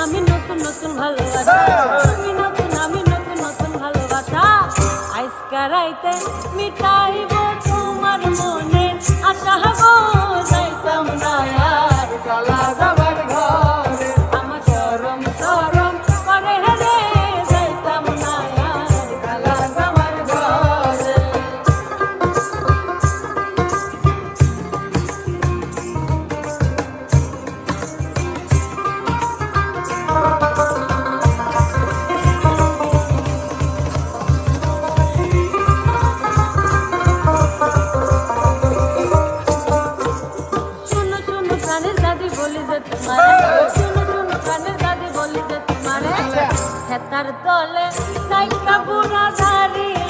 আমি নতুন নতুন ভালোবাসা তুমি নতুন আমি নতুন নতুন ভালোবাসা আজকে রাইতে মিটাইব তোমার মনে আশা গো যাইতাম না আর কালা যাবার ঘরে আমার চরম চরম করে রে যাইতাম না আর কালা যাবার ঘরে কানের দাদি বলি যে তোমারে শুনো শুনো কানের দাদি বলি যে তোমারে হেতার তলে নাইকা বুড়া দাঁড়িয়ে